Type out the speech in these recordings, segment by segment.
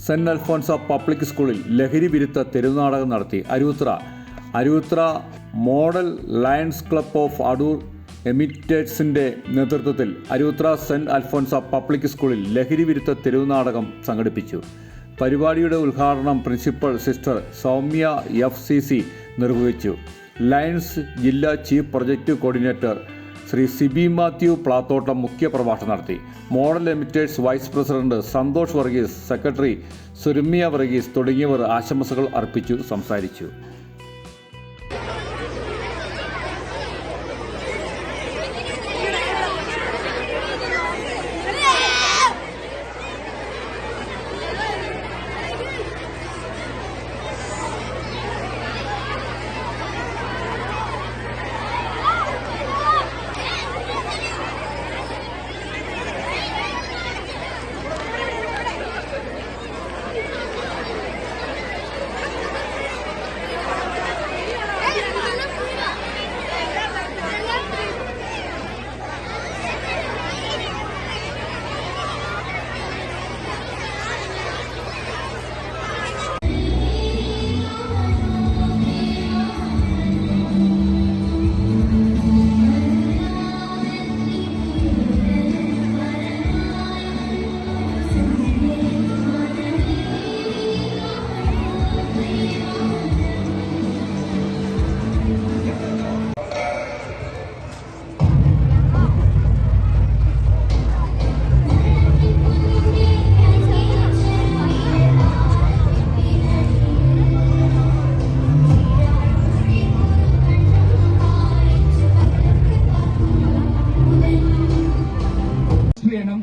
Saint Alphonsa public സ്കൂളിൽ ലഹരി വിരുദ്ധ തെരുവുനാടകം നടത്തി. Aruvithra model lions club of Adoor എമിറ്റേഴ്സിൻ്റെ നേതൃത്വത്തിൽ അരുവിത്ര സെന്റ് അൽഫോൻസ പബ്ലിക് സ്കൂളിൽ ലഹരി വിരുദ്ധ തെരുവുനാടകം സംഘടിപ്പിച്ചു. പരിപാടിയുടെ ഉദ്ഘാടനം പ്രിൻസിപ്പൽ സിസ്റ്റർ സൗമ്യ FCC നിർവഹിച്ചു. ലയൺസ് ജില്ലാ chief project coordinator Shri Siby Mathew Plathottam മുഖ്യപ്രഭാഷണം നടത്തി. മോഡൽ എമിറ്റേഴ്സ് vice president Santhosh Varghese, secretary Suramya Varghese തുടങ്ങിയവർ ആശംസകൾ അർപ്പിച്ചു സംസാരിച്ചു.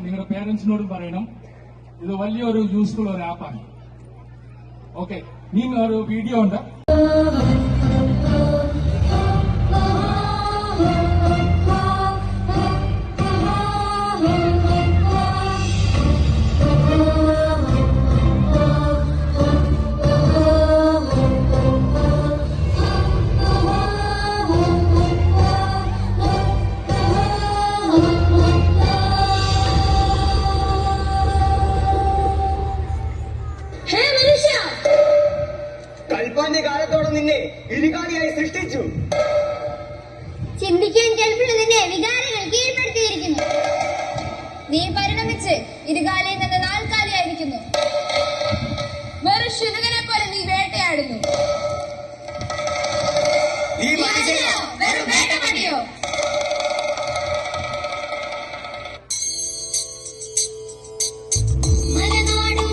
നിങ്ങളുടെ പേരൻസിനോടും പറയണം, ഇത് വലിയൊരു യൂസ്ഫുൾ ഒരു ആപ്പാണ്. ഓക്കെ, നിങ്ങൾ ഒരു വീഡിയോ ഉണ്ട്. കൽപ്പാന്റെ കാലത്തോടെ നിന്നെ ഇരുകാലിയായി സൃഷ്ടിച്ചു. ചിന്തിക്കാൻ കൽപ്പിന് നിന്നെ വികാരങ്ങൾ കീഴ്പ്പെടുത്തിയിരിക്കുന്നു. നീ പരിണമിച്ച് ഇരുകാലിയിൽ നിന്ന് നാൽക്കാലിയായിരിക്കുന്നു. വെറും ശുനകനെ പോലെ നീ വേട്ടയാടുന്നു. വെറും വേട്ടമതിയോ? മലനാടും